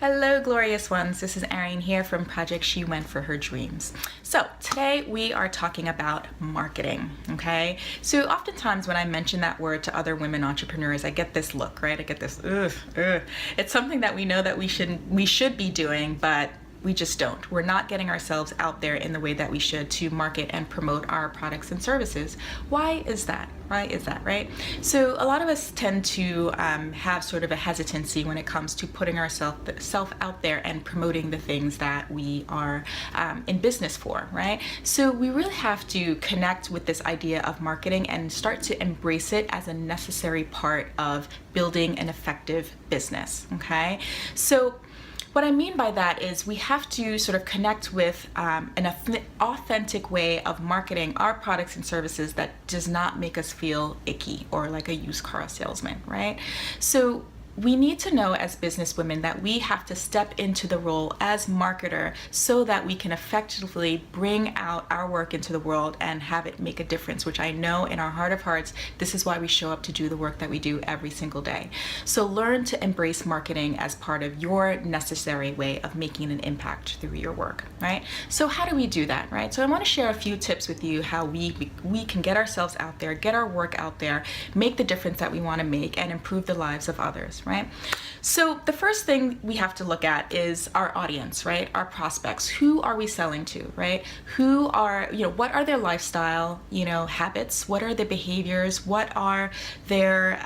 Hello, glorious ones. This is Erin here from Project She Went for Her Dreams. So today we are talking about marketing, okay? So oftentimes when I mention that word to other women entrepreneurs, I get this look, right? I get this, ugh. It's something that we know that we should be doing, but we just don't. We're not getting ourselves out there in the way that we should to market and promote our products and services. Why is that? Why is that, right? So a lot of us tend to have sort of a hesitancy when it comes to putting ourselves out there and promoting the things that we are in business for, right? So we really have to connect with this idea of marketing and start to embrace it as a necessary part of building an effective business, okay? So what I mean by that is we have to sort of connect with an authentic way of marketing our products and services that does not make us feel icky or like a used car salesman, right? So we need to know as business women that we have to step into the role as marketer so that we can effectively bring out our work into the world and have it make a difference, which I know in our heart of hearts, this is why we show up to do the work that we do every single day. So learn to embrace marketing as part of your necessary way of making an impact through your work, right? So how do we do that, right? So I want to share a few tips with you how we can get ourselves out there, get our work out there, make the difference that we want to make, and improve the lives of others, right? So the first thing we have to look at is our audience, right? Our prospects. Who are we selling to, right? Who are, what are their lifestyle, habits? What are their behaviors? What are their,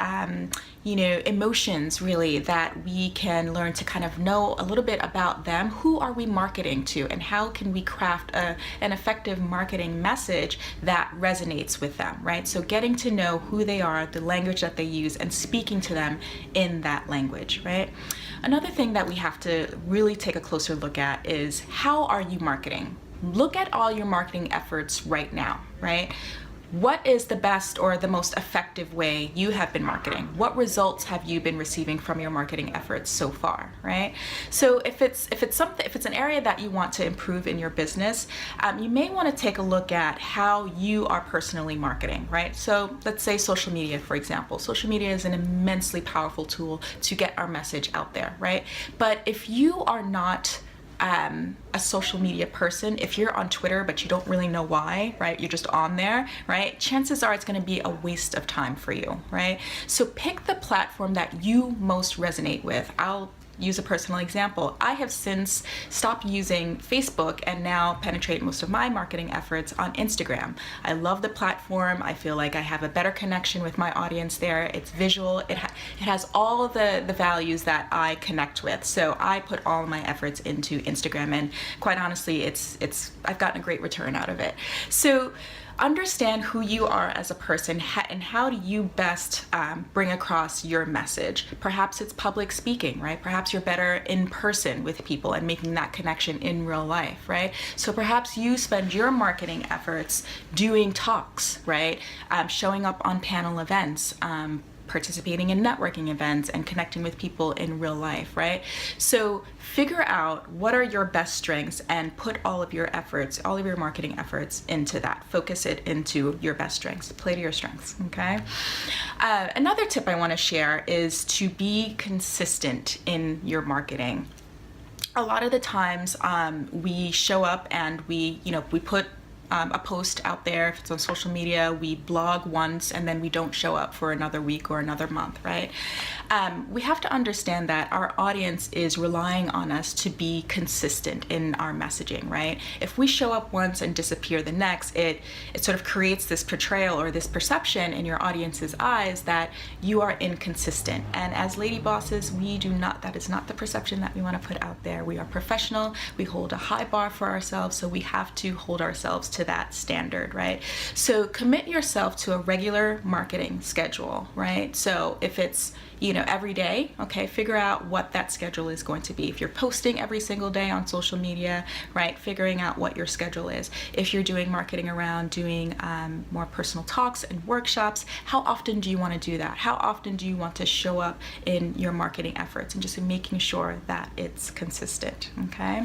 emotions really that we can learn to kind of know a little bit about them? Who are we marketing to, and how can we craft an effective marketing message that resonates with them, right? So getting to know who they are, the language that they use, and speaking to them in that language, right? Another thing that we have to really take a closer look at is how are you marketing? Look at all your marketing efforts right now, right? What is the best or the most effective way you have been marketing? What results have you been receiving from your marketing efforts so far, right? So if it's an area that you want to improve in your business, you may want to take a look at how you are personally marketing, right? So let's say social media, for example. Social media is an immensely powerful tool to get our message out there, right? But if you are not a social media person, if you're on Twitter but you don't really know why, right? You're just on there, right? Chances are it's going to be a waste of time for you, right? So pick the platform that you most resonate with. I'll use a personal example. I have since stopped using Facebook and now penetrate most of my marketing efforts on Instagram. I love the platform. I feel like I have a better connection with my audience there. It's visual. It has all of the values that I connect with. So I put all of my efforts into Instagram, and quite honestly, I've gotten a great return out of it. So understand who you are as a person and how do you best bring across your message. Perhaps it's public speaking, right? Perhaps you're better in person with people and making that connection in real life, right? So perhaps you spend your marketing efforts doing talks, right? Showing up on panel events, participating in networking events and connecting with people in real life, right? So figure out what are your best strengths and put all of your efforts, all of your marketing efforts into that. Focus it into your best strengths. Play to your strengths, okay? Another tip I want to share is to be consistent in your marketing. A lot of the times we show up and we put a post out there. If it's on social media, we blog once and then we don't show up for another week or another month, right? We have to understand that our audience is relying on us to be consistent in our messaging, right? If we show up once and disappear the next, it sort of creates this portrayal or this perception in your audience's eyes that you are inconsistent. And as lady bosses, that is not the perception that we want to put out there. We are professional. We hold a high bar for ourselves, so we have to hold ourselves to that standard, right? So commit yourself to a regular marketing schedule, right? So if it's every day, okay, figure out what that schedule is going to be. If you're posting every single day on social media, right, figuring out what your schedule is. If you're doing marketing around doing more personal talks and workshops, how often do you want to do that? How often do you want to show up in your marketing efforts, and just making sure that it's consistent, okay?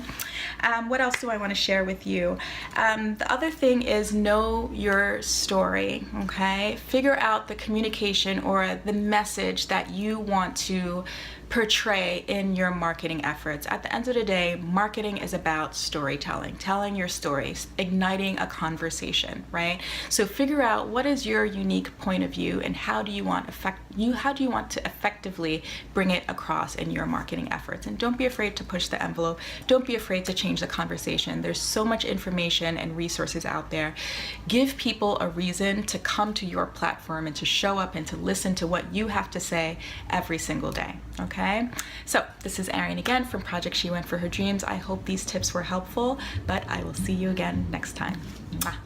What else do I want to share with you? The other thing is know your story, okay? Figure out the communication or the message that you want to portray in your marketing efforts. At the end of the day, marketing is about storytelling, telling your stories, igniting a conversation, right? So figure out what is your unique point of view and how do you want to effectively bring it across in your marketing efforts. And don't be afraid to push the envelope. Don't be afraid to change the conversation. There's so much information and resources out there. Give people a reason to come to your platform and to show up and to listen to what you have to say every single day. Okay, so this is Erin again from Project She Went for Her Dreams. I hope these tips were helpful, but I will see you again next time. Mwah.